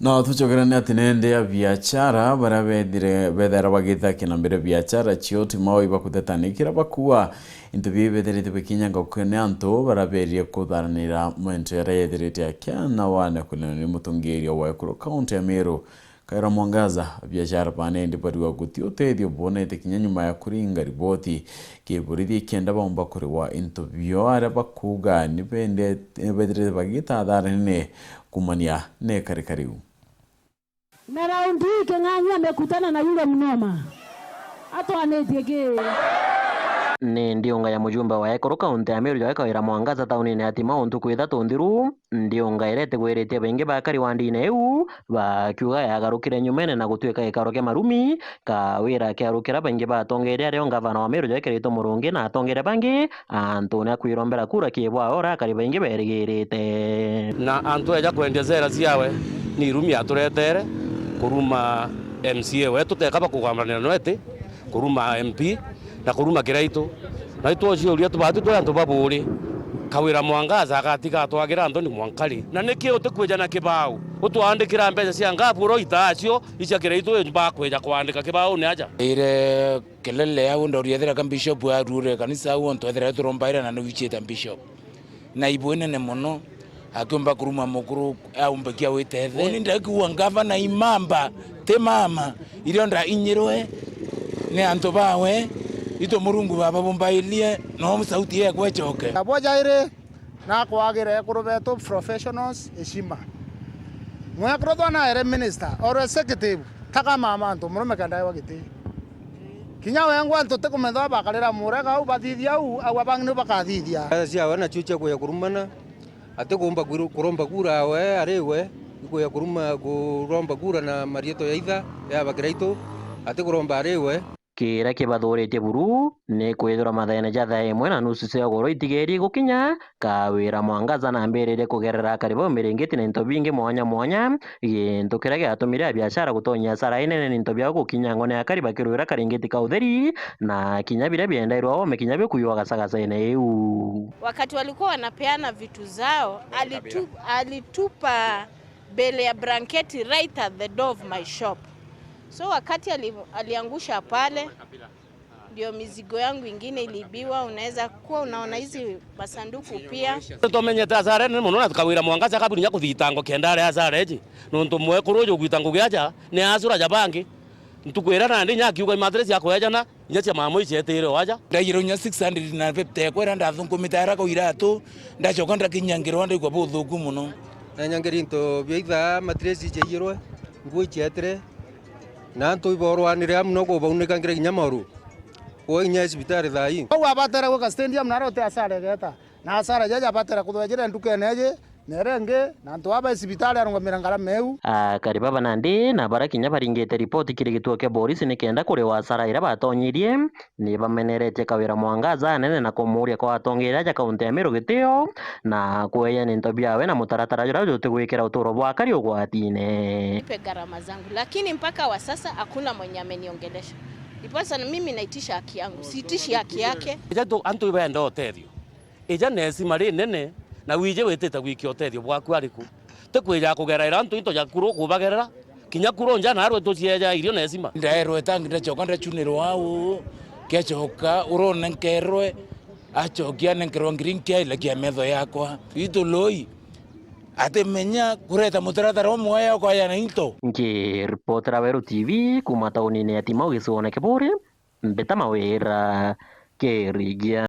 No tuchogerane ati nende ya biachara bara bethera bagithakina mbere biachara chioti maoi bakutetanikira bakuwa into bibetherite bikinyanga kukene antu baraberie kutharanira mwento ya yethirite akiana wane kulina ni mutungiria wa Ekuru County ya Meru Kaira Mwangaza biashara pane ndi pariwa guti utethio bonete kinya nyuma ya kuringa riboti kiburithi kenda bomba kuri wa into biore bakuga ni bende bethirite bagita tharane kumania ne karikariu. Na raundi hii Keng'ang'i amekutana na yule mnoma. Hata anetiege. Ni ndionga ya mujumba wa Ekuru County ya Meru Kaira Mwangaza taunini ati mauntu kwitha tundiru ndionga irete gweretie baingi bakari wandine eu bakiuga yagarukire nyumene na gutwika ikaro kia marumi kawira kiarukira baingi batongere ario ngavana wa Meru Kirito Murungi na atongere bangi Antoni akwirombera kura kibwa ora kari baingi berigirite na antu eja kwendezera ciawe ni rumi aturetere kuruma MCA wetu tekaba kugambanira nwete kuruma MP na kuruma Kiraito na itwocio uria tubatu twa antu baburi Kawira Mwangaza agatika atwagira Antoni Mwankari na niki utikweja na kibao utwandikira mbeca cia ngapuro itacio icia Kiraito bakweja kwandika kibao ni aja ire kelele au ndo riethera kan bishop wa rure kanisa au ndo ethera turombaira na nuicheta bishop na ibwene ne mono akumba kuruma mukuru au mbekia witethe oni ndakuwa ngavana imamba te mama irio nda inyirwe ne anto bawe ito murungu baba bombailie no sauti ye kwechoke aboja ire na kwagire kurubeto professionals heshima mwakro dona ere minister or executive taka mama anto murume kandai wagiti kinya wengu anto te kumetho bakalira murega au bathithia au abangni bakathithia cia wana chuche kuya kurumana ate kumba kuromba kura we arewe kuya kuromba kura na marieto ya itha ya Bakiraito ate kuromba arewe kira kibathurite buru ni kwithura mathene jatha imwe na nusu cia goro itigeri gukinya Kawira Mwangaza na mbirire kugerera karibu miringiti na into bingi mwanya gintu kiria giatumire biashara gutonya sara inene ni into bia gukinya ngone ya kariba kirwira karingiti ka utheri na kinya biria biendairwa o mekinya bikuywa gasagasa ine eu wakati walikuwa wanapeana vitu zao alitupa bele ya blanketi right at the door of my shop. So wakati aliangusha pale ndio mizigo yangu ingine ilibiwa. Unaweza kuwa unaona hizi masanduku pia. Tumenyete azare ni muno na Kawira Mwangaza kaburi nya kuthitango kendare azare ji nonto mwekuru jo gwitango giaja ni azura jabangi ntukwira na ndi nya kiuga matresi yako yaja na nya cia mamo icetire waja ndayiro nya 600 na 50 kwera ndathungumitara ko iratu ndacoka ndakinyangirwa ndi kwa buthuku muno na nyangeri into biitha matresi cheirwe ngui chetre na antu iborwanire amno ko baunekangira kinya maru o inya sibitari thai au abatera go stadium na rote asare geta na asare jaja abatera kuthwejera ndukeneje nerenge na antu aba sibitari arungomira ngara meu kariba banandi na barakinya baringite ripoti kiri gituo kia polisi ni kenda kuri wasara ira batonyirie ni bamenerete Kawira Mwangaza nene na kumuria kwa atongira ja kaunti ya Meru gitio na kueya ni into biawe na mutaratara jura jote gwikira uturo bwa kari ugwatine nipe gharama zangu, lakini mpaka wa sasa hakuna mwenye ameniongelesha. Ndiposa mimi naitisha haki yangu, siitishi haki yake. Jato antu ibenda otethio ija nesi mari nene na wije weteta gwikio otethio bwaku ariku te kwija kugerera antu into ja kuro kubagerera kinya kuro nja na arwe to cieja irio nesima ndaerwe tangi ndacoka ndachunirwa au kiachoka urone nkerwe achokia nenkerwa ngirinkia ile kia metho yakwa ituloi atemenya kureta mutaratara omwe kwa yana into ngiripotera Weru TV kuma taunini ya Timau gicione kiburi mbeta mawira kerigia.